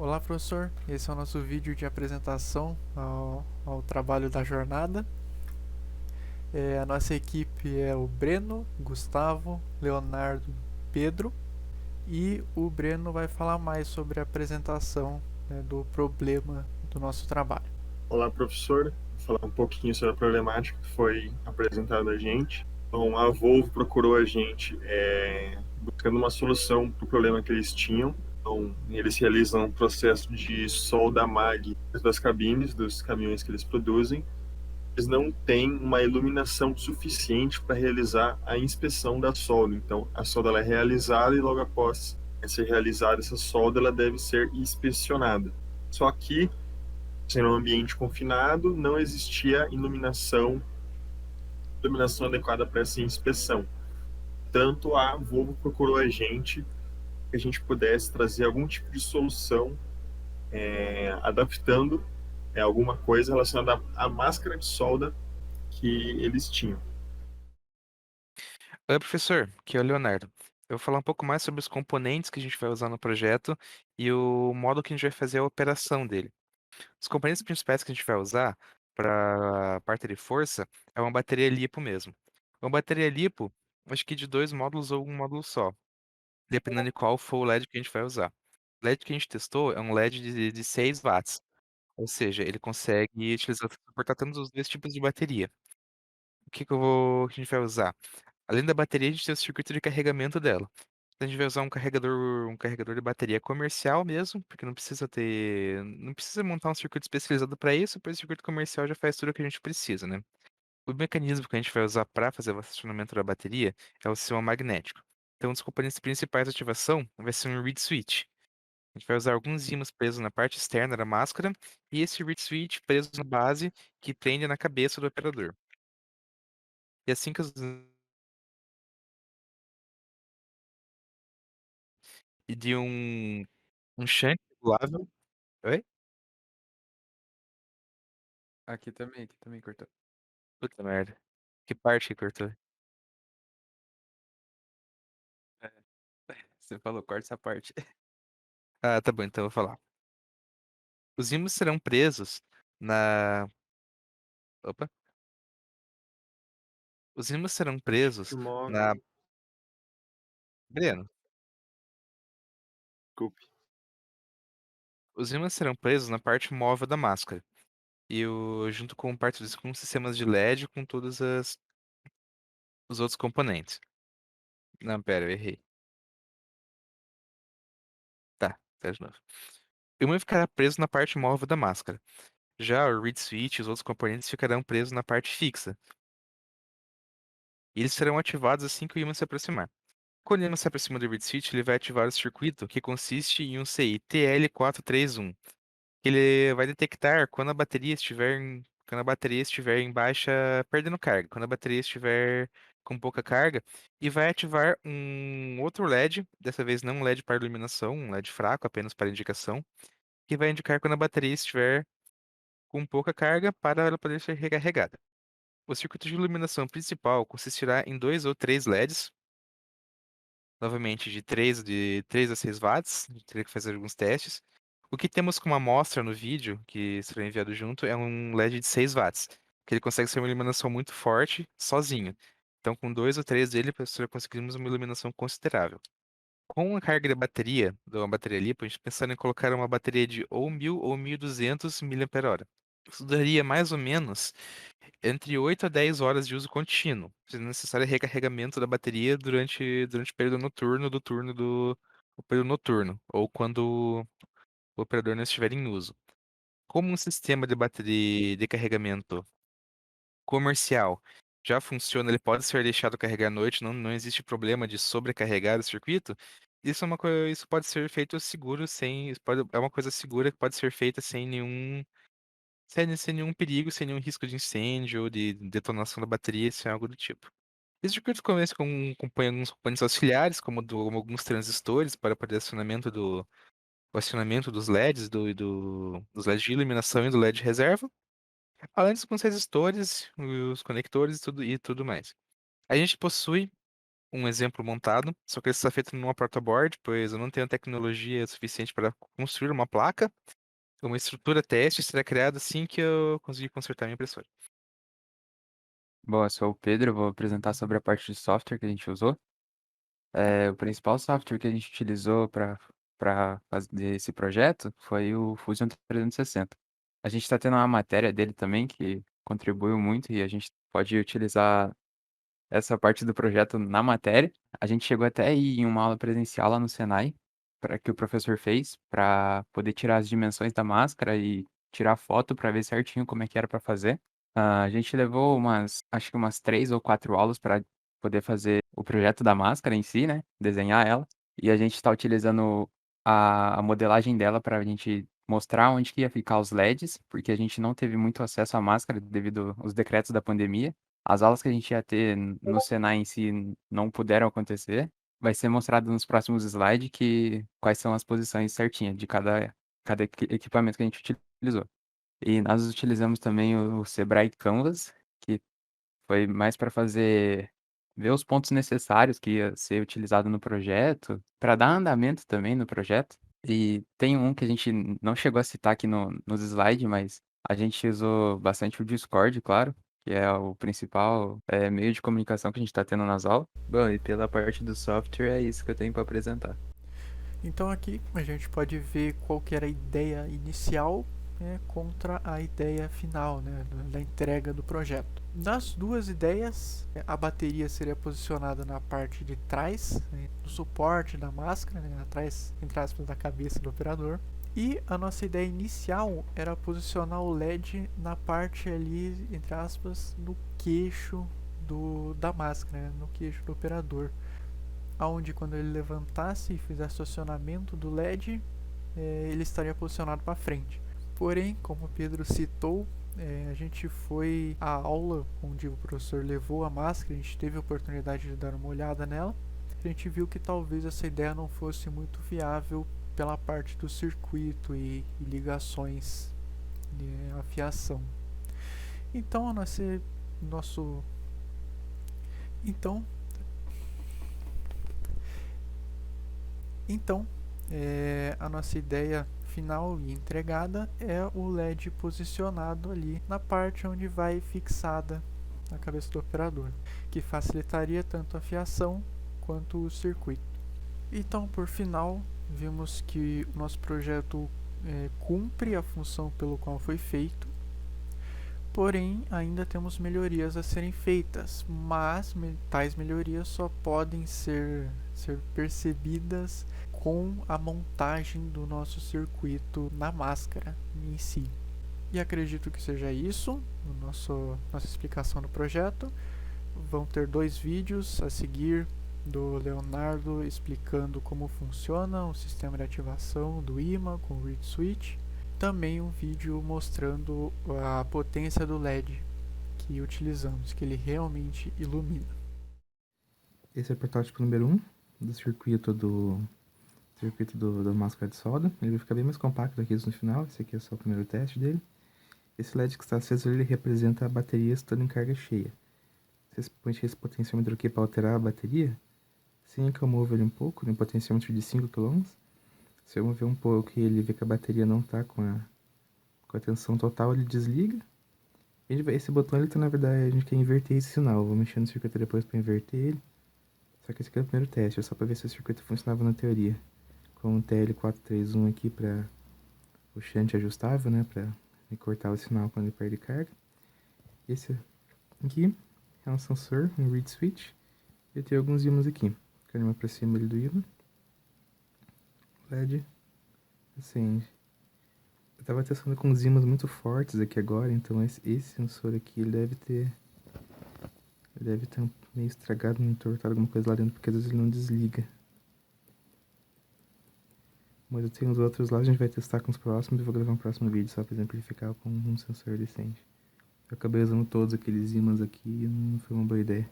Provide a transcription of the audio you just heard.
Olá, professor. Esse é o nosso vídeo de apresentação ao trabalho da jornada. A nossa equipe é o Breno, Gustavo, Leonardo, Pedro. E o Breno vai falar mais sobre a apresentação, né, do problema do nosso trabalho. Olá, professor. Vou falar um pouquinho sobre a problemática que foi apresentada a gente. Então, a Volvo procurou a gente buscando uma solução para o problema que eles tinham. Então, eles realizam um processo de solda mag das cabines dos caminhões que eles produzem. Eles não têm uma iluminação suficiente para realizar a inspeção da solda. Então, a solda ela é realizada e logo após ser realizada essa solda, ela deve ser inspecionada. Só que sendo um ambiente confinado, não existia iluminação adequada para essa inspeção. Tanto a Volvo procurou a gente que a gente pudesse trazer algum tipo de solução adaptando alguma coisa relacionada à máscara de solda que eles tinham. Oi, professor, aqui é o Leonardo. Eu vou falar um pouco mais sobre os componentes que a gente vai usar no projeto e o modo que a gente vai fazer a operação dele. Os componentes principais que a gente vai usar para a parte de força é uma bateria LiPo mesmo. Uma bateria LiPo, acho que de dois módulos ou um módulo só, dependendo de qual for o LED que a gente vai usar. O LED que a gente testou é um LED de 6 watts, ou seja, ele consegue suportar tanto os dois tipos de bateria. Que a gente vai usar? Além da bateria, a gente tem o circuito de carregamento dela. A gente vai usar um carregador de bateria comercial mesmo, porque não precisa montar um circuito especializado para isso, pois o circuito comercial já faz tudo o que a gente precisa, né? O mecanismo que a gente vai usar para fazer o acionamento da bateria é o sistema magnético. Então, um dos componentes principais da ativação vai ser um reed switch. A gente vai usar alguns ímãs presos na parte externa da máscara e esse reed switch preso na base que prende na cabeça do operador. E assim que e de um shunt regulável. Oi? Aqui também cortou. Puta merda. Que parte que cortou? É, você falou, corta essa parte. Ah, tá bom, então eu vou falar. Os ímãs serão presos na. Opa. Os ímãs serão presos na. Móvel, Breno. desculpe. Os ímãs serão presos na parte móvel da máscara. Junto com com sistemas de LED com os outros componentes. Não, pera, eu errei. Tá de novo. O ímã ficará preso na parte móvel da máscara. Já o reed switch e os outros componentes ficarão presos na parte fixa. E eles serão ativados assim que o ímã se aproximar. Quando ele se aproxima do reed switch, ele vai ativar o circuito que consiste em um CI TL431. Ele vai detectar quando a bateria estiver em baixa, perdendo carga, quando a bateria estiver com pouca carga, e vai ativar um outro LED, dessa vez não um LED para iluminação, um LED fraco, apenas para indicação, que vai indicar quando a bateria estiver com pouca carga para ela poder ser recarregada. O circuito de iluminação principal consistirá em dois ou três LEDs, novamente de três a 6 watts, a gente teria que fazer alguns testes. O que temos como amostra no vídeo, que será enviado junto, é um LED de 6 watts, que ele consegue ser uma iluminação muito forte sozinho. Então, com dois ou três dele, professor, conseguimos uma iluminação considerável. Com a carga de bateria, de uma bateria LiPo, a gente pensando em colocar uma bateria de ou 1000 ou 1200 mAh. Isso daria mais ou menos entre 8 a 10 horas de uso contínuo, sendo necessário recarregamento da bateria durante o período noturno o período noturno, ou quando o operador não estiver em uso. Como um sistema de bateria de carregamento comercial já funciona, ele pode ser deixado carregar à noite, não existe problema de sobrecarregar o circuito. Isso pode ser feito seguro, é uma coisa segura que pode ser feita sem nenhum perigo, sem nenhum risco de incêndio ou de detonação da bateria, se é algo do tipo. Esse circuito começa compõe alguns componentes auxiliares, como alguns transistores para poder o acionamento dos LEDs, dos LEDs de iluminação e do LED de reserva, além dos alguns resistores, os conectores e tudo mais. A gente possui um exemplo montado, só que ele está feito numa protoboard, pois eu não tenho tecnologia suficiente para construir uma placa. Uma estrutura teste será criada assim que eu conseguir consertar minha impressora. Bom, eu sou o Pedro, eu vou apresentar sobre a parte de software que a gente usou. O principal software que a gente utilizou para fazer esse projeto foi o Fusion 360. A gente está tendo uma matéria dele também que contribuiu muito e a gente pode utilizar essa parte do projeto na matéria. A gente chegou até a ir em uma aula presencial lá no Senai, para que o professor fez, para poder tirar as dimensões da máscara e tirar foto para ver certinho como é que era para fazer. A gente levou acho que umas 3 ou 4 aulas para poder fazer o projeto da máscara em si, né? Desenhar ela. E a gente está utilizando a modelagem dela para a gente mostrar onde que ia ficar os LEDs, porque a gente não teve muito acesso à máscara devido aos decretos da pandemia. As aulas que a gente ia ter no Senai em si não puderam acontecer. Vai ser mostrado nos próximos slides quais são as posições certinhas de cada equipamento que a gente utilizou. E nós utilizamos também o Sebrae Canvas, que foi mais para ver os pontos necessários que ia ser utilizado no projeto, para dar andamento também no projeto. E tem um que a gente não chegou a citar aqui nos slides, mas a gente usou bastante o Discord, claro, que é o principal meio de comunicação que a gente está tendo nas aulas. Bom, e pela parte do software é isso que eu tenho para apresentar. Então aqui a gente pode ver qual que era a ideia inicial, né, contra a ideia final, né, da entrega do projeto. Das duas ideias, a bateria seria posicionada na parte de trás, né, do suporte da máscara, né, atrás, entre aspas, da cabeça do operador. E a nossa ideia inicial era posicionar o LED na parte ali, entre aspas, no queixo da máscara, né, no queixo do operador, onde quando ele levantasse e fizesse o acionamento do LED, ele estaria posicionado para frente. Porém, como o Pedro citou, a gente foi à aula onde o professor levou a máscara, a gente teve a oportunidade de dar uma olhada nela. A gente viu que talvez essa ideia não fosse muito viável pela parte do circuito e ligações de afiação. Então, a nossa ideia final e entregada é o LED posicionado ali na parte onde vai fixada a cabeça do operador, que facilitaria tanto a fiação quanto o circuito. Então, por final, vimos que o nosso projeto cumpre a função pelo qual foi feito, porém ainda temos melhorias a serem feitas, mas tais melhorias só podem ser percebidas com a montagem do nosso circuito na máscara em si. E acredito que seja isso, nossa explicação do projeto. Vão ter 2 vídeos a seguir do Leonardo explicando como funciona o sistema de ativação do imã com o reed switch. Também um vídeo mostrando a potência do LED que utilizamos, que ele realmente ilumina. Esse é o protótipo número 1 do circuito da máscara de solda. Ele vai ficar bem mais compacto aqui no final. Esse aqui é só o primeiro teste dele. Esse LED que está aceso, ele representa a bateria estando em carga cheia. Se você põe esse potenciômetro aqui para alterar a bateria, assim que eu movo ele um pouco, no potenciômetro de 5 kΩ, se eu mover um pouco e ele vê que a bateria não está com a tensão total, ele desliga. Esse botão, ele tá, na verdade, a gente quer inverter esse sinal. Eu vou mexer no circuito depois para inverter ele. Só que esse aqui é o primeiro teste, é só para ver se o circuito funcionava na teoria. Com o TL431 aqui para o shunt ajustável, né, para cortar o sinal quando ele perde carga. Esse aqui é um sensor, um reed switch. E tem alguns ímãs aqui. Quero me aproximar ele do ímã. LED acende. Eu tava testando com os ímãs muito fortes aqui agora, então esse sensor aqui ele deve ter meio estragado, entortado alguma coisa lá dentro, porque às vezes ele não desliga. Mas eu tenho os outros lá, a gente vai testar com os próximos e vou gravar um próximo vídeo só pra exemplificar com um sensor decente. Eu acabei usando todos aqueles ímãs aqui e não foi uma boa ideia.